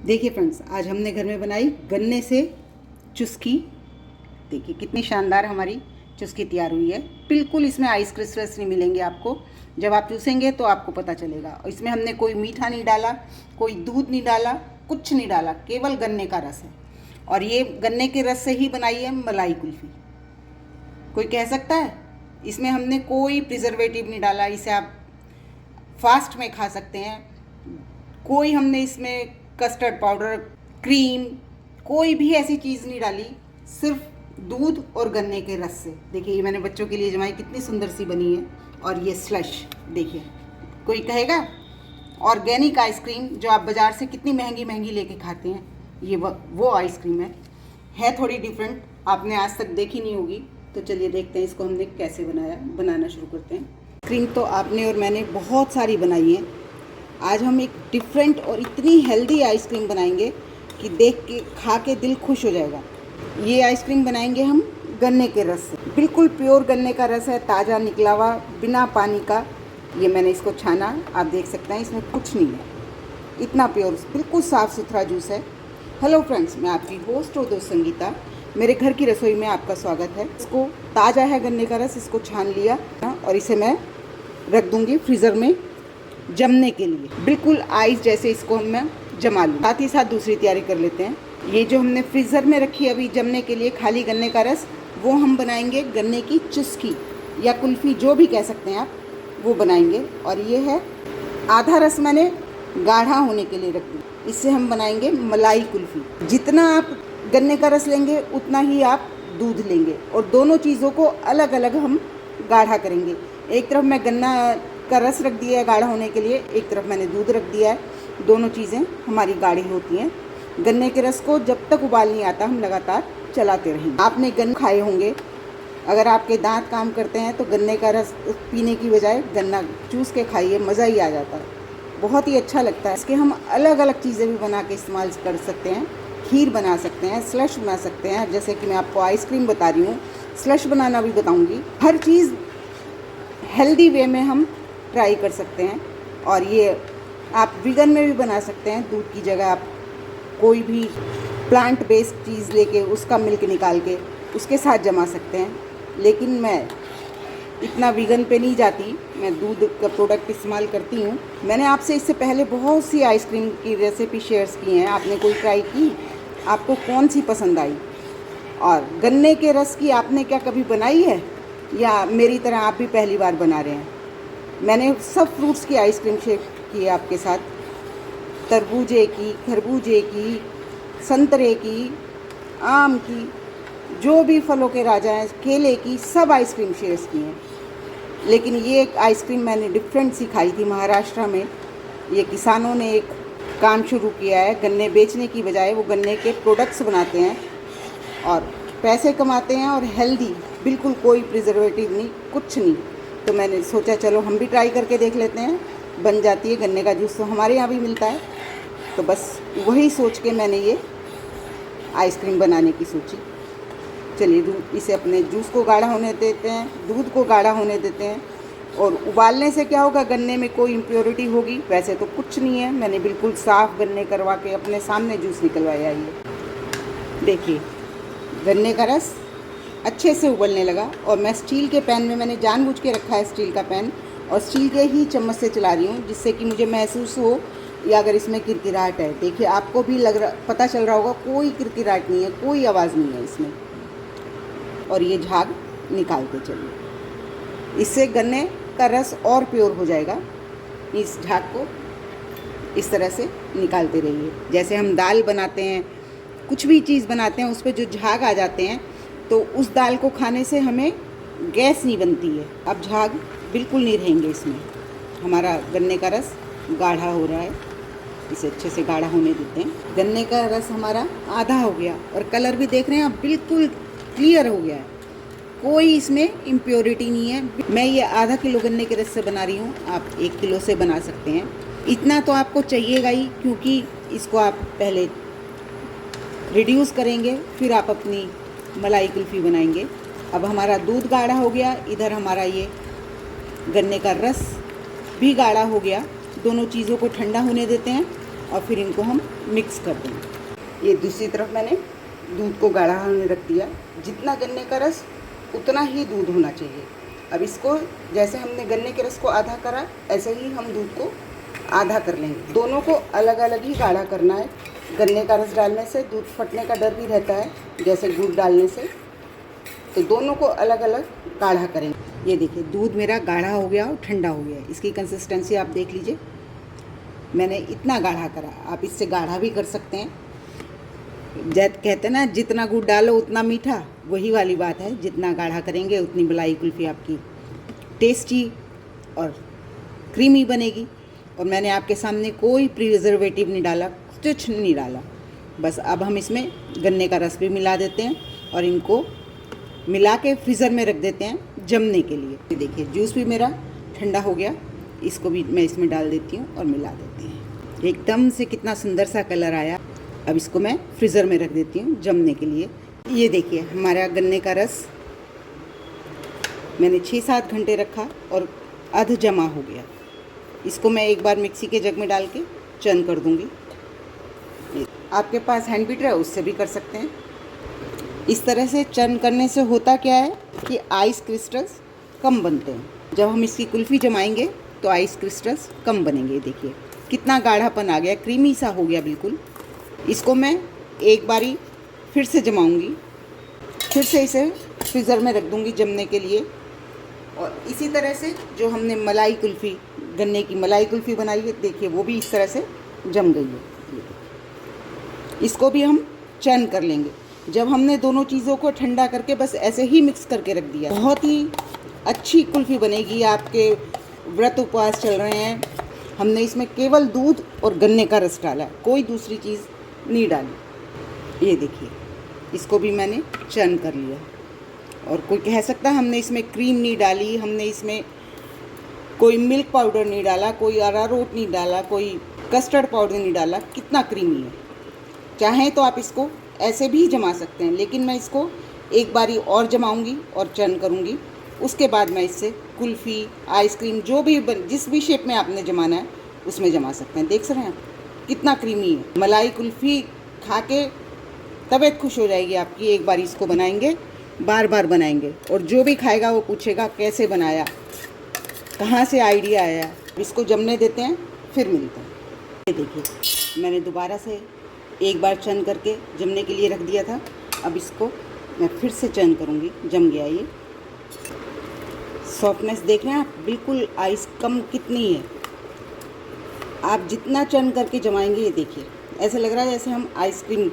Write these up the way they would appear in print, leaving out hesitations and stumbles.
देखिए फ्रेंड्स, आज हमने घर में बनाई गन्ने से चुस्की। देखिए कितनी शानदार हमारी चुस्की तैयार हुई है। बिल्कुल इसमें आइस क्रिस्टल्स नहीं मिलेंगे आपको। जब आप चूसेंगे तो आपको पता चलेगा। और इसमें हमने कोई मीठा नहीं डाला, कोई दूध नहीं डाला, कुछ नहीं डाला, केवल गन्ने का रस है। और ये गन्ने के रस से ही बनाई है मलाई कुल्फ़ी। कोई कह सकता है? इसमें हमने कोई प्रिजर्वेटिव नहीं डाला। इसे आप फास्ट में खा सकते हैं। कोई हमने इसमें कस्टर्ड पाउडर, क्रीम, कोई भी ऐसी चीज़ नहीं डाली, सिर्फ दूध और गन्ने के रस से। देखिए ये मैंने बच्चों के लिए जमाई, कितनी सुंदर सी बनी है। और ये स्लश देखिए, कोई कहेगा ऑर्गेनिक आइसक्रीम जो आप बाज़ार से कितनी महंगी महंगी लेके खाते हैं, ये वो आइसक्रीम है थोड़ी डिफरेंट, आपने आज तक देखी नहीं होगी। तो चलिए देखते हैं इसको हमने कैसे बनाना शुरू करते हैं। आइसक्रीम तो आपने और मैंने बहुत सारी बनाई है। आज हम एक डिफरेंट और इतनी हेल्दी आइसक्रीम बनाएंगे कि देख के खा के दिल खुश हो जाएगा। ये आइसक्रीम बनाएंगे हम गन्ने के रस से। बिल्कुल प्योर गन्ने का रस है, ताज़ा निकला हुआ, बिना पानी का। ये मैंने इसको छाना, आप देख सकते हैं इसमें कुछ नहीं है, इतना प्योर, बिल्कुल साफ़ सुथरा जूस है। हेलो फ्रेंड्स, मैं आपकी होस्ट और दोस्त संगीता। मेरे घर की रसोई में आपका स्वागत है। इसको ताज़ा है गन्ने का रस, इसको छान लिया और इसे मैं रख दूँगी फ्रीज़र में जमने के लिए। बिल्कुल आइस जैसे इसको मैं जमा लूँ। साथ ही साथ दूसरी तैयारी कर लेते हैं। ये जो हमने फ्रीज़र में रखी अभी जमने के लिए खाली गन्ने का रस, वो हम बनाएंगे गन्ने की चुस्की या कुल्फ़ी, जो भी कह सकते हैं आप, वो बनाएंगे। और ये है आधा रस मैंने गाढ़ा होने के लिए रख दी। इससे हम बनाएंगे मलाई कुल्फ़ी। जितना आप गन्ने का रस लेंगे उतना ही आप दूध लेंगे, और दोनों चीज़ों को अलग अलग हम गाढ़ा करेंगे। एक तरफ मैं गन्ना का रस रख दिया है गाढ़ा होने के लिए, एक तरफ मैंने दूध रख दिया है। दोनों चीज़ें हमारी गाढ़ी होती हैं। गन्ने के रस को जब तक उबाल नहीं आता हम लगातार चलाते रहेंगे। आपने गन्ने खाए होंगे, अगर आपके दांत काम करते हैं तो गन्ने का रस पीने की बजाय गन्ना चूस के खाइए, मज़ा ही आ जाता है, बहुत ही अच्छा लगता है। इसके हम अलग अलग चीज़ें भी बना के इस्तेमाल कर सकते हैं। खीर बना सकते हैं, स्लश बना सकते हैं, जैसे कि मैं आपको आइसक्रीम बता रही हूँ, स्लश बनाना भी बताऊँगी। हर चीज़ हेल्दी वे में हम ट्राई कर सकते हैं। और ये आप वीगन में भी बना सकते हैं। दूध की जगह आप कोई भी प्लांट बेस्ड चीज़ लेके उसका मिल्क निकाल के उसके साथ जमा सकते हैं। लेकिन मैं इतना वीगन पे नहीं जाती, मैं दूध का प्रोडक्ट इस्तेमाल करती हूँ। मैंने आपसे इससे पहले बहुत सी आइसक्रीम की रेसिपी शेयर्स की हैं, आपने कोई ट्राई की? आपको कौन सी पसंद आई? और गन्ने के रस की आपने क्या कभी बनाई है, या मेरी तरह आप भी पहली बार बना रहे हैं? मैंने सब फ्रूट्स की आइसक्रीम शेयर की है आपके साथ, तरबूजे की, खरबूजे की, संतरे की, आम की, जो भी फलों के राजा हैं, केले की, सब आइसक्रीम शेयर्स की हैं। लेकिन ये एक आइसक्रीम मैंने डिफरेंट सी खाई थी महाराष्ट्र में। ये किसानों ने एक काम शुरू किया है, गन्ने बेचने की बजाय वो गन्ने के प्रोडक्ट्स बनाते हैं और पैसे कमाते हैं, और हेल्दी, बिल्कुल कोई प्रिजर्वेटिव नहीं, कुछ नहीं। तो मैंने सोचा चलो हम भी ट्राई करके देख लेते हैं, बन जाती है। गन्ने का जूस तो हमारे यहाँ भी मिलता है, तो बस वही सोच के मैंने ये आइसक्रीम बनाने की सोची। चलिए इसे अपने जूस को गाढ़ा होने देते हैं, दूध को गाढ़ा होने देते हैं। और उबालने से क्या होगा, गन्ने में कोई इम्प्योरिटी होगी? वैसे तो कुछ नहीं है, मैंने बिल्कुल साफ़ गन्ने करवा के अपने सामने जूस निकलवाया। ये देखिए गन्ने का रस अच्छे से उबलने लगा। और मैं स्टील के पैन में, मैंने जानबूझ के रखा है स्टील का पैन, और स्टील के ही चम्मच से चला रही हूँ, जिससे कि मुझे महसूस हो या अगर इसमें किरकिराहट है। देखिए आपको भी पता चल रहा होगा, कोई किरकिराहट नहीं है, कोई आवाज़ नहीं है इसमें। और ये झाग निकालते चलिए, इससे गन्ने का रस और प्योर हो जाएगा। इस झाग को इस तरह से निकालते रहिए। जैसे हम दाल बनाते हैं, कुछ भी चीज़ बनाते हैं, उस पर जो झाग आ जाते हैं, तो उस दाल को खाने से हमें गैस नहीं बनती है। अब झाग बिल्कुल नहीं रहेंगे इसमें। हमारा गन्ने का रस गाढ़ा हो रहा है, इसे अच्छे से गाढ़ा होने देते हैं। गन्ने का रस हमारा आधा हो गया, और कलर भी देख रहे हैं आप, बिल्कुल क्लियर हो गया है, कोई इसमें इम्प्योरिटी नहीं है। मैं ये आधा किलो गन्ने के रस से बना रही हूँ, आप 1 किलो से बना सकते हैं। इतना तो आपको चाहिएगा ही, क्योंकि इसको आप पहले रिड्यूस करेंगे, फिर आप अपनी मलाई कुल्फ़ी बनाएंगे। अब हमारा दूध गाढ़ा हो गया, इधर हमारा ये गन्ने का रस भी गाढ़ा हो गया। दोनों चीज़ों को ठंडा होने देते हैं और फिर इनको हम मिक्स कर देंगे। ये दूसरी तरफ मैंने दूध को गाढ़ा होने रख दिया। जितना गन्ने का रस उतना ही दूध होना चाहिए। अब इसको जैसे हमने गन्ने के रस को आधा करा, ऐसे ही हम दूध को आधा कर लेंगे। दोनों को अलग अलग ही गाढ़ा करना है। गन्ने का रस डालने से दूध फटने का डर भी रहता है, जैसे गुड़ डालने से, तो दोनों को अलग अलग गाढ़ा करेंगे। ये देखिए दूध मेरा गाढ़ा हो गया और ठंडा हो गया। इसकी कंसिस्टेंसी आप देख लीजिए, मैंने इतना गाढ़ा करा। आप इससे गाढ़ा भी कर सकते हैं। जैसे कहते हैं ना, जितना गुड़ डालो उतना मीठा, वही वाली बात है। जितना गाढ़ा करेंगे उतनी मलाई कुल्फ़ी आपकी टेस्टी और क्रीमी बनेगी। और मैंने आपके सामने कोई प्रिजर्वेटिव नहीं डाला, कुछ नहीं डाला। बस अब हम इसमें गन्ने का रस भी मिला देते हैं और इनको मिला के फ्रीज़र में रख देते हैं जमने के लिए। ये देखिए जूस भी मेरा ठंडा हो गया। इसको भी मैं इसमें डाल देती हूँ और मिला देते हैं। एकदम से कितना सुंदर सा कलर आया। अब इसको मैं फ्रीज़र में रख देती हूँ जमने के लिए। ये देखिए हमारा गन्ने का रस मैंने 6-7 घंटे रखा और अध जमा हो गया। इसको मैं एक बार मिक्सी के जग में डाल के चर्न कर दूँगी। आपके पास हैंड बीटर है, उससे भी कर सकते हैं। इस तरह से चर्न करने से होता क्या है कि आइस क्रिस्टल्स कम बनते हैं। जब हम इसकी कुल्फ़ी जमाएंगे तो आइस क्रिस्टल्स कम बनेंगे। देखिए कितना गाढ़ापन आ गया, क्रीमी सा हो गया बिल्कुल। इसको मैं एक बारी फिर से जमाऊंगी, फिर से इसे फ्रीज़र में रख दूंगी जमने के लिए। और इसी तरह से जो हमने मलाई कुल्फ़ी, गन्ने की मलाई कुल्फ़ी बनाई है, देखिए वो भी इस तरह से जम गई है। इसको भी हम चर्न कर लेंगे। जब हमने दोनों चीज़ों को ठंडा करके बस ऐसे ही मिक्स करके रख दिया, बहुत ही अच्छी कुल्फ़ी बनेगी। आपके व्रत उपवास चल रहे हैं, हमने इसमें केवल दूध और गन्ने का रस डाला, कोई दूसरी चीज़ नहीं डाली। ये देखिए इसको भी मैंने चर्न कर लिया। और कोई कह सकता है हमने इसमें क्रीम नहीं डाली, हमने इसमें कोई मिल्क पाउडर नहीं डाला, कोई अरारोट नहीं डाला, कोई कस्टर्ड पाउडर नहीं डाला। कितना क्रीमी है। चाहें तो आप इसको ऐसे भी जमा सकते हैं, लेकिन मैं इसको एक बारी और जमाऊंगी और चर्न करूंगी। उसके बाद मैं इससे कुल्फ़ी, आइसक्रीम, जो भी जिस भी शेप में आपने जमाना है उसमें जमा सकते हैं। देख सकते हैं आप कितना क्रीमी है। मलाई कुल्फ़ी खा के तबीयत खुश हो जाएगी आपकी। एक बार इसको बनाएंगे, बार बार बनाएंगे, और जो भी खाएगा वो पूछेगा कैसे बनाया, कहाँ से आइडिया आया। इसको जमने देते हैं, फिर मिलते हैं। ये देखिए मैंने दोबारा से एक बार चर्न करके जमने के लिए रख दिया था। अब इसको मैं फिर से चर्न करूँगी। जम गया ये। सॉफ्टनेस देख रहे हैं आप, बिल्कुल आइस कम कितनी है। आप जितना चर्न करके जमाएंगे, ये देखिए ऐसा लग रहा है जैसे हम आइसक्रीम,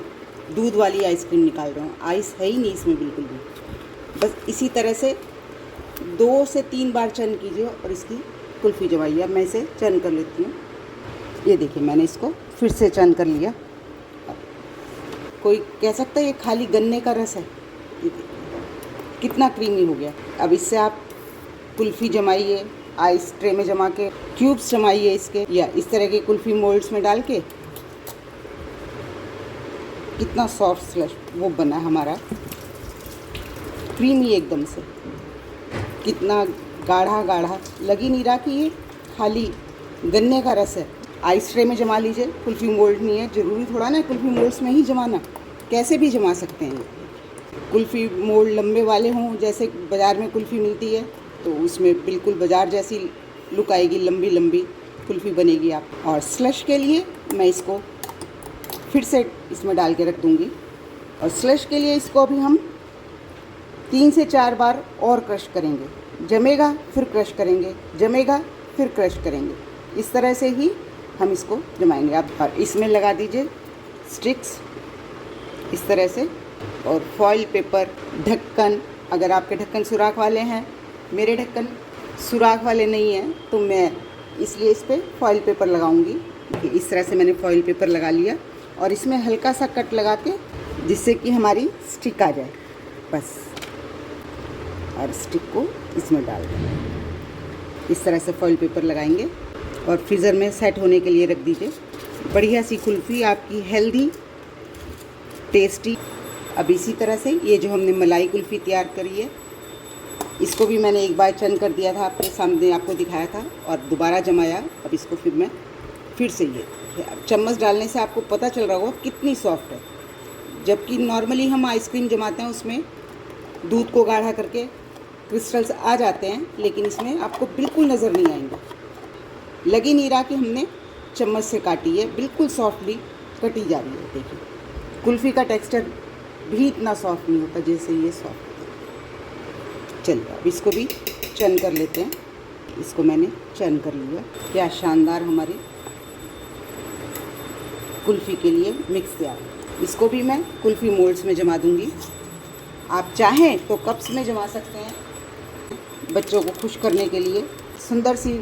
दूध वाली आइसक्रीम निकाल रहे हो। आइस है ही नहीं इसमें बिल्कुल भी। बस इसी तरह से 2 से 3 बार चर्न कीजिए और इसकी कुल्फ़ी जमाइए। अब मैं इसे चर्न कर लेती हूँ। ये देखिए मैंने इसको फिर से चर्न कर लिया। कोई कह सकता है ये खाली गन्ने का रस है, कितना क्रीमी हो गया। अब इससे आप कुल्फ़ी जमाइए, आइस ट्रे में जमा के क्यूब्स जमाइए इसके, या इस तरह के कुल्फ़ी मोल्ड्स में डाल के। कितना सॉफ्ट स्लश वो बना हमारा, क्रीमी एकदम से। कितना गाढ़ा गाढ़ा, लग ही नहीं रहा कि ये खाली गन्ने का रस है। आइस ट्रे में जमा लीजिए, कुल्फ़ी मोल्ड नहीं है, ज़रूरी थोड़ा ना कुल्फ़ी मोल्ड्स में ही जमाना, कैसे भी जमा सकते हैं। कुल्फ़ी मोल्ड लंबे वाले हों, जैसे बाज़ार में कुल्फ़ी मिलती है, तो उसमें बिल्कुल बाज़ार जैसी लुक आएगी, लंबी लंबी कुल्फ़ी बनेगी आप। और स्लश के लिए मैं इसको फिर से इसमें डाल के रख दूँगी। और स्लश के लिए इसको अभी हम 3 से 4 बार और क्रश करेंगे। जमेगा फिर क्रश करेंगे, जमेगा फिर क्रश करेंगे। इस तरह से ही हम इसको जमाएंगे। आप इसमें लगा दीजिए स्टिक्स इस तरह से, और फॉइल पेपर, ढक्कन। अगर आपके ढक्कन सुराख वाले हैं, मेरे ढक्कन सुराख वाले नहीं हैं, तो मैं इसलिए इस पर फॉइल पेपर लगाऊंगी। इस तरह से मैंने फॉइल पेपर लगा लिया और इसमें हल्का सा कट लगा के, जिससे कि हमारी स्टिक आ जाए बस। और स्टिक को इसमें डाल दें। इस तरह से फॉइल पेपर लगाएंगे और फ्रीज़र में सेट होने के लिए रख दीजिए। बढ़िया सी कुल्फ़ी आपकी, हेल्दी, टेस्टी। अब इसी तरह से ये जो हमने मलाई कुल्फ़ी तैयार करी है, इसको भी मैंने एक बार चर्न कर दिया था, आपके सामने आपको दिखाया था, और दोबारा जमाया। अब इसको फिर मैं फिर से ये चम्मच डालने से आपको पता चल रहा होगा कितनी सॉफ्ट है। जबकि नॉर्मली हम आइसक्रीम जमाते हैं उसमें दूध को गाढ़ा करके क्रिस्टल्स आ जाते हैं, लेकिन इसमें आपको बिल्कुल नज़र नहीं आएंगे। लग ही नहीं रहा कि हमने चम्मच से काटी है, बिल्कुल सॉफ्टली कटी जा रही है। देखिए कुल्फ़ी का टेक्सचर भी इतना सॉफ्ट नहीं होता जैसे ये सॉफ्ट होता है। चलिए अब इसको भी चर्न कर लेते हैं। इसको मैंने चर्न कर लिया। क्या शानदार हमारी कुल्फ़ी के लिए मिक्स तैयार है। इसको भी मैं कुल्फ़ी मोल्ड्स में जमा दूंगी। आप चाहें तो कप्स में जमा सकते हैं। बच्चों को खुश करने के लिए सुंदर सी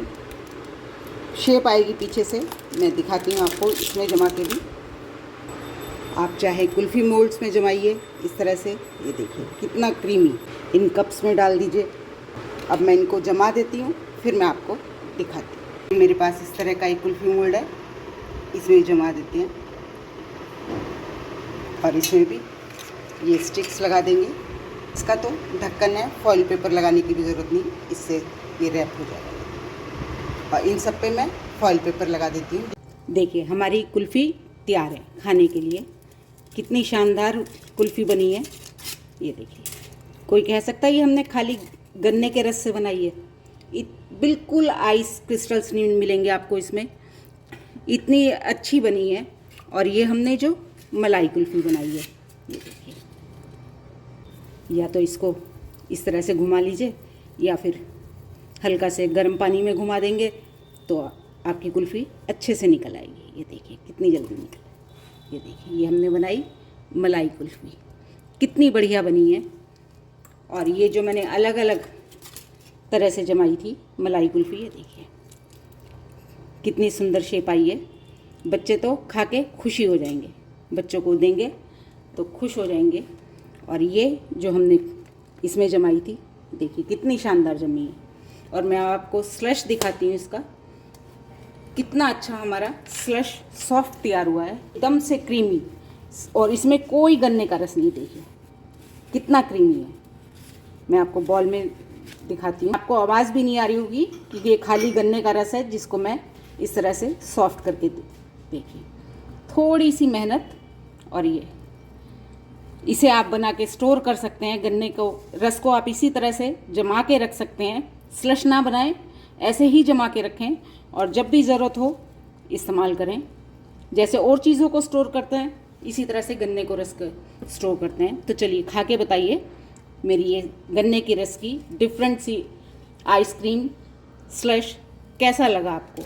शेप आएगी पीछे से। मैं दिखाती हूँ आपको इसमें जमा के भी। आप चाहे कुल्फ़ी मोल्ड्स में जमाइए इस तरह से। ये देखिए कितना क्रीमी। इन कप्स में डाल दीजिए। अब मैं इनको जमा देती हूँ, फिर मैं आपको दिखाती हूँ। मेरे पास इस तरह का एक कुल्फ़ी मोल्ड है, इसमें जमा देते हैं और इसमें भी ये स्टिक्स लगा देंगे। इसका तो ढक्कन है, फॉइल पेपर लगाने की भी ज़रूरत नहीं, इससे ये रैप हो जाएगा। और इन सब पे मैं फॉइल पेपर लगा देती हूँ। देखिए हमारी कुल्फ़ी तैयार है खाने के लिए। कितनी शानदार कुल्फ़ी बनी है। ये देखिए, कोई कह सकता है ये हमने खाली गन्ने के रस से बनाई है। बिल्कुल आइस क्रिस्टल्स नहीं मिलेंगे आपको इसमें, इतनी अच्छी बनी है। और ये हमने जो मलाई कुल्फ़ी बनाई है, ये देखिए। या तो इसको इस तरह से घुमा लीजिए, या फिर हल्का से गर्म पानी में घुमा देंगे तो आपकी कुल्फ़ी अच्छे से निकल आएगी। ये देखिए कितनी जल्दी निकल। ये देखिए ये हमने बनाई मलाई कुल्फ़ी, कितनी बढ़िया बनी है। और ये जो मैंने अलग अलग तरह से जमाई थी मलाई कुल्फ़ी, ये देखिए कितनी सुंदर शेप आई है। बच्चे तो खा के खुशी हो जाएंगे, बच्चों को देंगे तो खुश हो जाएंगे। और ये जो हमने इसमें जमाई थी, देखिए कितनी शानदार जमी है। और मैं आपको स्लश दिखाती हूँ इसका, कितना अच्छा हमारा स्लश सॉफ्ट तैयार हुआ है, एकदम से क्रीमी। और इसमें कोई गन्ने का रस नहीं, देखिए कितना क्रीमी है। मैं आपको बॉल में दिखाती हूँ। आपको आवाज़ भी नहीं आ रही होगी कि ये खाली गन्ने का रस है जिसको मैं इस तरह से सॉफ्ट करके देखिए। थोड़ी सी मेहनत, और ये इसे आप बना के स्टोर कर सकते हैं। गन्ने को रस को आप इसी तरह से जमा के रख सकते हैं। स्लश ना बनाएं, ऐसे ही जमा के रखें और जब भी ज़रूरत हो इस्तेमाल करें। जैसे और चीज़ों को स्टोर करते हैं, इसी तरह से गन्ने को रस को स्टोर करते हैं। तो चलिए खा के बताइए मेरी ये गन्ने की रस की डिफरेंट सी आइसक्रीम स्लश कैसा लगा आपको।